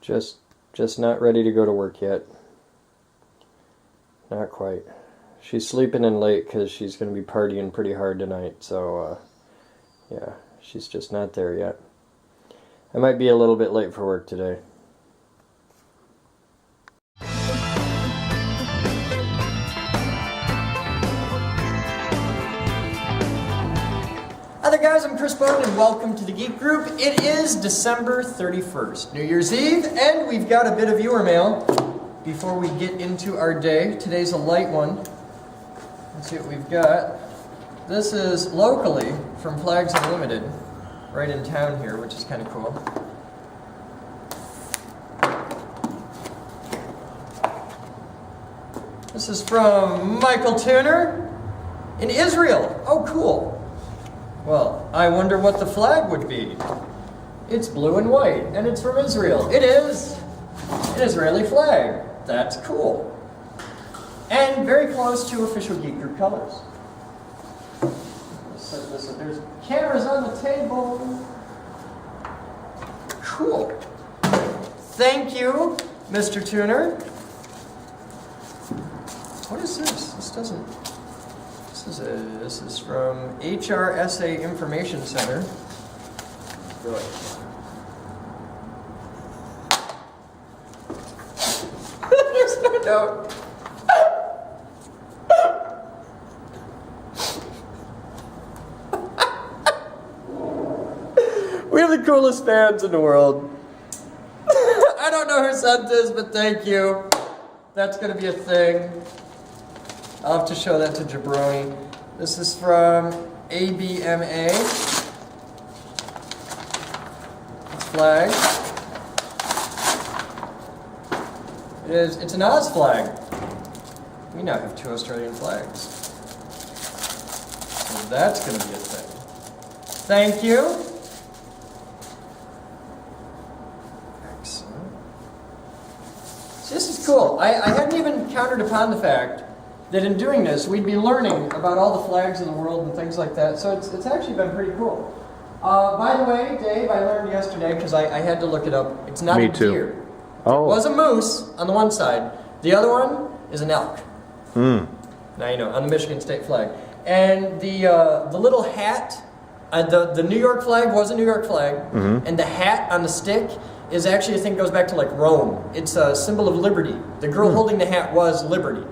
Just not ready to go to work yet. Not quite. She's sleeping in late because she's going to be partying pretty hard tonight. So, yeah, she's just not there yet. I might be a little bit late for work today. Hi there guys, I'm Chris Boden and welcome to the Geek Group. It is December 31st, New Year's Eve, and we've got a bit of viewer mail before we get into our day. Today's a light one. Let's see what we've got. This is locally from Flags Unlimited, right in town here, which is kind of cool. This is from Michael Tuner in Israel. Oh, cool. Well, I wonder what the flag would be. It's blue and white, and it's from Israel. It is an Israeli flag. That's cool. And very close to official Geek Group colors. Let's set this up. There's cameras on the table. Cool. Thank you, Mr. Tuner. What is this? This doesn't... This is from HRSA Information Center. Really? There's no note. We have the coolest fans in the world. I don't know who sent this, but thank you. That's going to be a thing. I'll have to show that to Jabroni. This is from ABMA. It's flag. It's an Oz flag. We now have 2 Australian flags. So that's going to be a thing. Thank you. Excellent. So this is cool. I hadn't even counted upon the fact that in doing this, we'd be learning about all the flags in the world and things like that. So it's actually been pretty cool. By the way, Dave, I learned yesterday, because I had to look it up, it's not a deer. Oh. It was a moose on the one side. The other one is an elk. Now you know, on the Michigan state flag. And the little hat, the New York flag was a New York flag, and the hat on the stick is actually a thing that goes back to like Rome. It's a symbol of liberty. The girl holding the hat was liberty.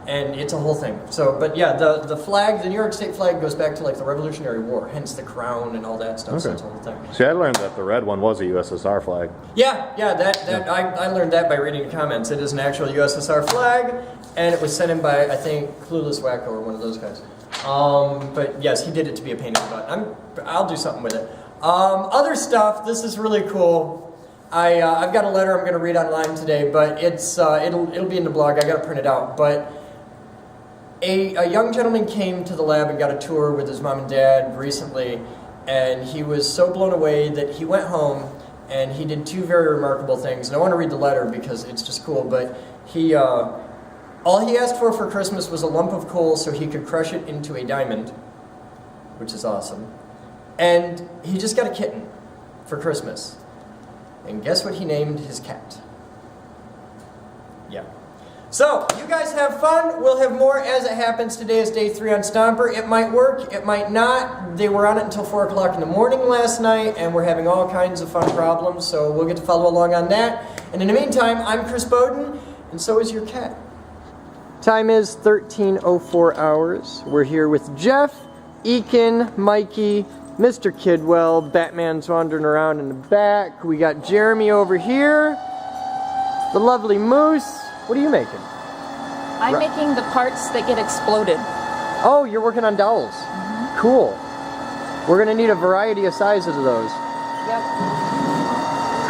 And it's a whole thing. So, but yeah, the flag, the New York State flag, goes back to like the Revolutionary War, hence the crown and all that stuff. Okay. So it's a whole thing. See, I learned that the red one was a USSR flag. Yeah, I learned that by reading the comments. It is an actual USSR flag, and it was sent in by, I think, Clueless Wacko or one of those guys. But yes, he did it to be a pain in the butt. I'll do something with it. Other stuff. This is really cool. I've got a letter I'm going to read online today, but it's it'll be in the blog. I got to print it out, but. A young gentleman came to the lab and got a tour with his mom and dad recently, and he was so blown away that he went home and he did 2 very remarkable things. And I want to read the letter because it's just cool, but all he asked for Christmas was a lump of coal so he could crush it into a diamond, which is awesome. And he just got a kitten for Christmas. And guess what he named his cat? Yeah. So, you guys have fun. We'll have more as it happens. Today is day 3 on Stomper. It might work, it might not. They were on it until 4 o'clock in the morning last night, and we're having all kinds of fun problems, so we'll get to follow along on that. And in the meantime, I'm Chris Boden, and so is your cat. Time is 13:04 hours. We're here with Jeff, Eakin, Mikey, Mr. Kidwell, Batman's wandering around in the back. We got Jeremy over here, the lovely Moose. What are you making? I'm making the parts that get exploded. Oh, you're working on dowels. Cool. We're going to need a variety of sizes of those. Yep.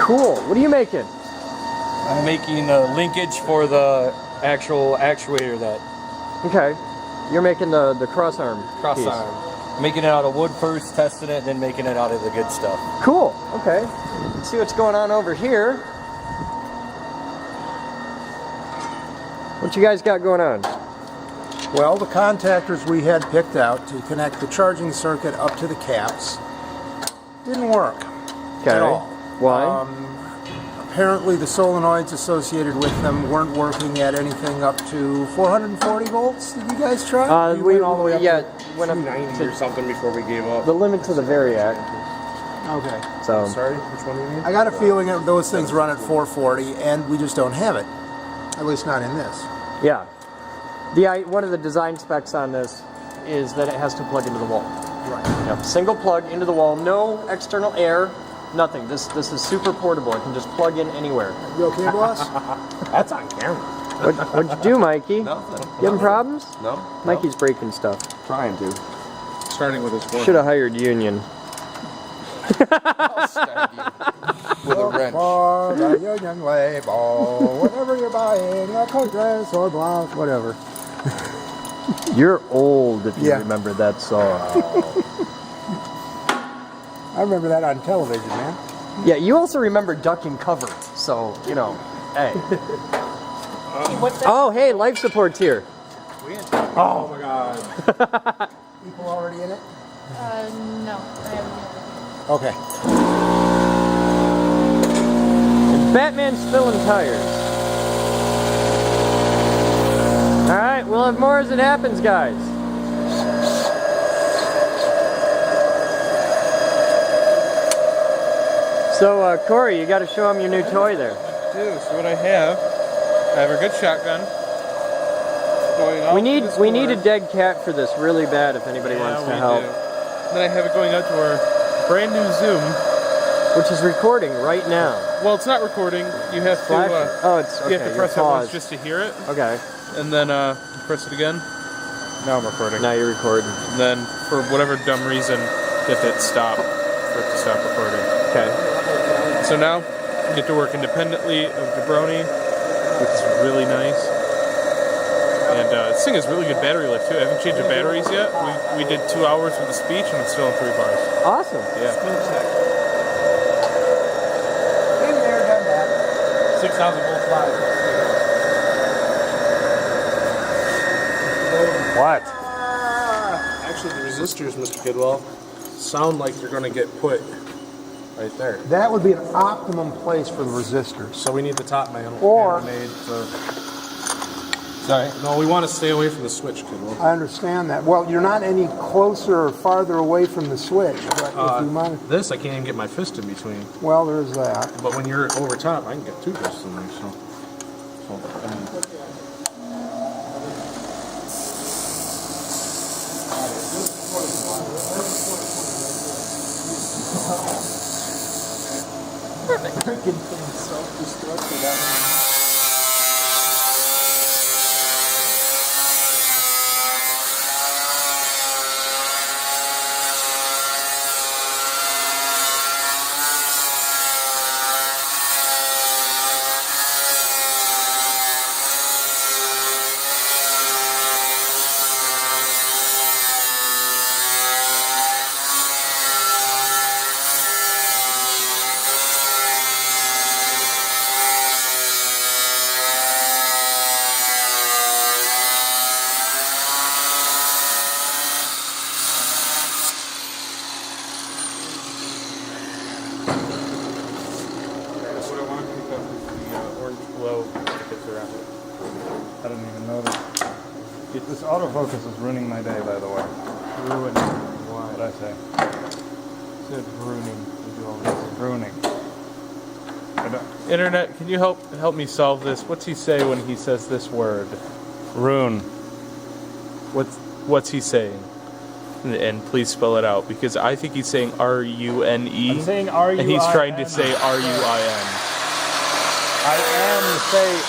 Cool. What are you making? I'm making a linkage for the actual actuator that... Okay. You're making the cross-arm piece. I'm making it out of wood first, testing it, and then making it out of the good stuff. Cool. Okay. Let's see what's going on over here. What you guys got going on? Well, the contactors we had picked out to connect the charging circuit up to the caps didn't work at all. Why? apparently the solenoids associated with them weren't working at anything up to 440 volts. Did you guys try? We went all the way up yeah, to went up 290 or something before we gave up. The limit to the variac. Okay. So Sorry, which one do you mean? I got a feeling that those things run at 440, and we just don't have it. At least not in this. yeah. One of the design specs on this is that it has to plug into the wall. Right. Yep. Single plug into the wall, no external air, nothing. This is super portable. It can just plug in anywhere. You okay, boss? That's on camera. What'd you do, Mikey? Nothing. You having problems? No. Mikey's breaking stuff. Trying to. Starting with his foot. Should have hired Union. I'll stab you with a wrench. For the Union label, whatever you're buying, a coat dress or blouse, whatever. You're old if you Yeah. remember that song. I remember that on television, man. Yeah, you also remember ducking cover, so, you know, hey. Oh, hey, life support's here. Oh my god. People already in it? No. I haven't. Okay. And Batman's spilling tires. Alright, we'll have more as it happens, guys. So, Corey, you got to show him your new toy there. So what I have a good shotgun. Going out We to this need a corner. dead cat for this really bad if anybody wants to we help. do. Then I have it going out to our brand new Zoom. Which is recording right now. Well, it's not recording. You have to. Flashing. Oh, it's okay. You have to press it you're once paused. just to hear it, Okay. and then press it again. Now I'm recording. Now you're recording. And then, for whatever dumb reason, you have to hit stop for it to stop recording. Okay. So now, I get to work independently of Jabroni, which is really nice. And this thing has really good battery life too. I haven't changed the batteries yet. We did 2 hours with the speech, and it's still in 3 bars. Awesome. Yeah. Been there, done that. 6,000 volts live. What? Actually, the resistors, Mr. Kidwell, sound like they're going to get put right there. That would be an optimum place for the resistors. So we need the top panel Or- made for. Sorry. No, we want to stay away from the switch, Kidwell. I understand that. Well, you're not any closer or farther away from the switch. But if you mind, This I can't even get my fist in between. well, there's that. But when you're over top, I can get 2 fists in there. So I mean, what I want to pick up is the orange glow that gets around it. I didn't even notice. This autofocus is ruining my day, by the way. Ruining. Why? What I say? Said ruining. It's ruining. I don't, Internet, can you help me solve this? What's he say when he says this word? Rune. What's he saying? And please spell it out, because I think he's saying R-U-N-E. I'm saying R-U-I-N. And he's trying to say R-U-I-N. I am to say.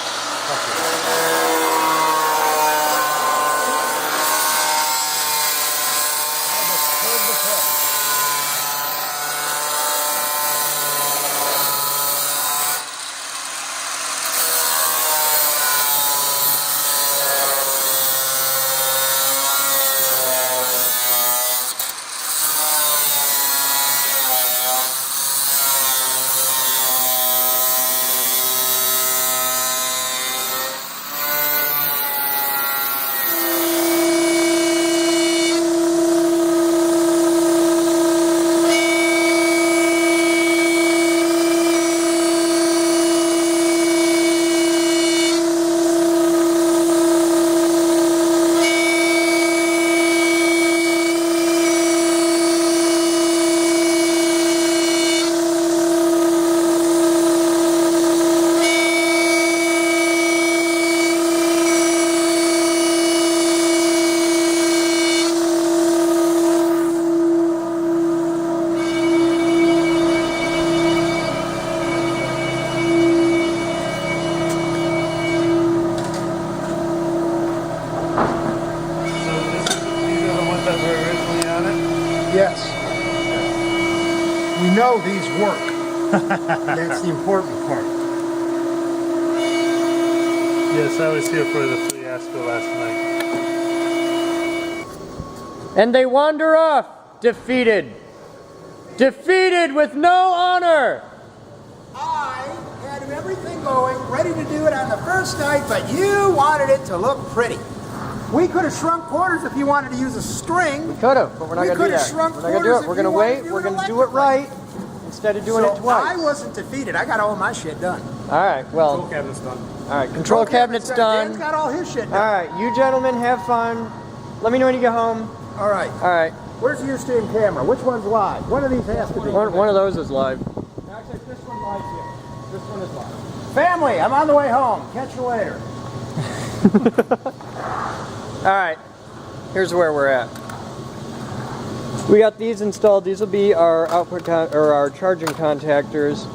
work. That's the important part. Yes, I was here for the fiasco last night. And they wander off, defeated. Defeated with no honor. I had everything going, ready to do it on the first night, but you wanted it to look pretty. We could have shrunk quarters if you wanted to use a string. Could have, but we're not going to do that. We're not going to do it. We're going to wait. We're going to do it right instead of doing it twice. I wasn't defeated. I got all my shit done. All right, well. Control cabinet's done. All right, control cabinet's done. Dan's got all his shit done. All right, you gentlemen have fun. Let me know when you get home. All right. All right. Where's the Ustream camera? Which one's live? One of these has to be. One of those is live. Actually, this one live here. This one is live. Family, I'm on the way home. Catch you later. All right, here's where we're at. We got these installed. These will be our output or our charging contactors.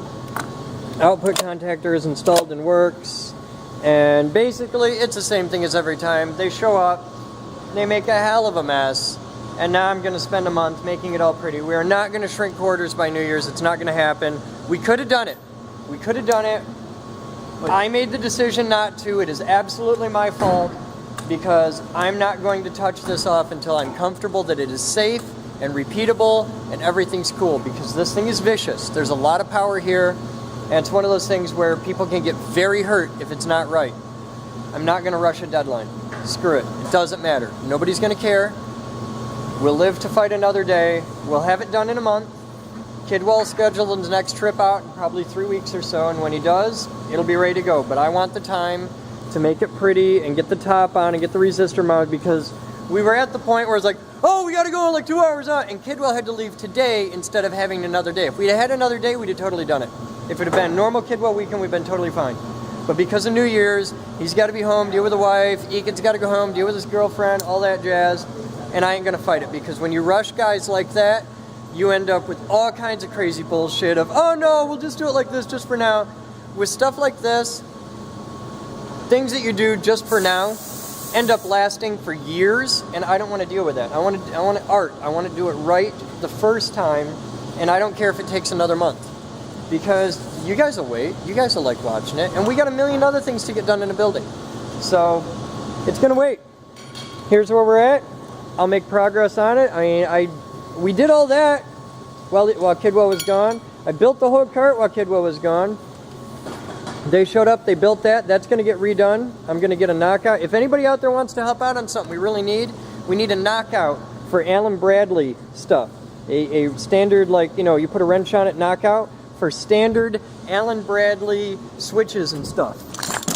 Output contactor is installed and works, and basically it's the same thing as every time. They show up, they make a hell of a mess, and now I'm going to spend a month making it all pretty. We are not going to shrink quarters by New Year's. It's not going to happen. We could have done it. We could have done it. I made the decision not to. It is absolutely my fault because I'm not going to touch this off until I'm comfortable that it is safe and repeatable and everything's cool, because this thing is vicious. There's a lot of power here, and it's one of those things where people can get very hurt if it's not right. I'm not going to rush a deadline. Screw it. It doesn't matter. Nobody's going to care. We'll live to fight another day. We'll have it done in a month. Kidwell's scheduled his next trip out in probably 3 weeks or so, and when he does, it'll be ready to go. But I want the time to make it pretty and get the top on and get the resistor mounted, because we were at the point where it's like, oh, we got to go in like 2 hours out, and Kidwell had to leave today instead of having another day. If we'd had another day, we'd have totally done it. If it had been normal Kidwell weekend, we'd been totally fine. But because of New Year's, he's got to be home, deal with the wife, Eakin's got to go home, deal with his girlfriend, all that jazz, and I ain't going to fight it, because when you rush guys like that, you end up with all kinds of crazy bullshit of, oh no, we'll just do it like this just for now. With stuff like this, things that you do just for now end up lasting for years, and I don't want to deal with that. I want art. I want to do it right the first time, and I don't care if it takes another month, because you guys will wait. You guys will like watching it, and we got a million other things to get done in a building. So it's gonna wait. Here's where we're at. I'll make progress on it. I mean, we did all that while Kidwell was gone. I built the whole cart while Kidwell was gone. They showed up, they built that. That's going to get redone. I'm going to get a knockout. If anybody out there wants to help out on something we really need, we need a knockout for Allen Bradley stuff. A standard, like, you know, you put a wrench on it, knockout for standard Allen Bradley switches and stuff.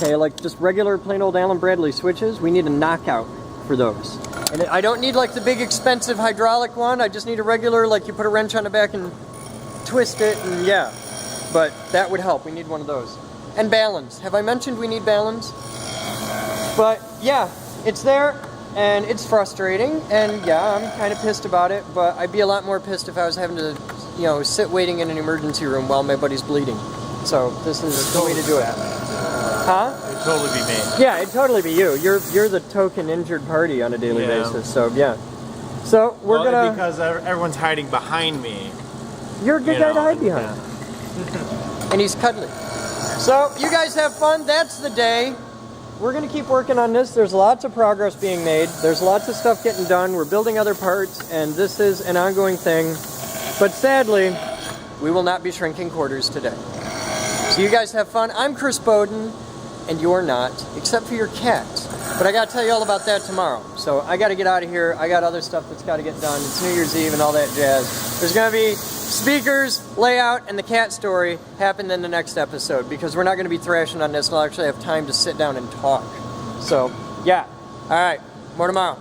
Okay, like just regular plain old Allen Bradley switches. We need a knockout for those. And I don't need like the big expensive hydraulic one. I just need a regular, like you put a wrench on the back and twist it, and yeah. But that would help. We need one of those. And balance. Have I mentioned we need balance? But yeah, it's there, and it's frustrating, and yeah, I'm kind of pissed about it, but I'd be a lot more pissed if I was having to, you know, sit waiting in an emergency room while my buddy's bleeding. So this is the way to do it. Huh? It'd totally be me. Yeah, it'd totally be you. You're the token injured party on a daily basis. So yeah. So we're gonna. Because everyone's hiding behind me. You're a good guy to hide behind. And he's cuddly. So you guys have fun. That's the day. We're gonna keep working on this. There's lots of progress being made. There's lots of stuff getting done. We're building other parts, and this is an ongoing thing. But sadly, we will not be shrinking quarters today. So you guys have fun. I'm Chris Boden. And you're not, except for your cat. But I gotta tell you all about that tomorrow. So I gotta get out of here. I got other stuff that's gotta get done. It's New Year's Eve and all that jazz. There's gonna be speakers, layout, and the cat story happen in the next episode, because we're not gonna be thrashing on this, and I'll actually have time to sit down and talk. So, yeah. All right, more tomorrow.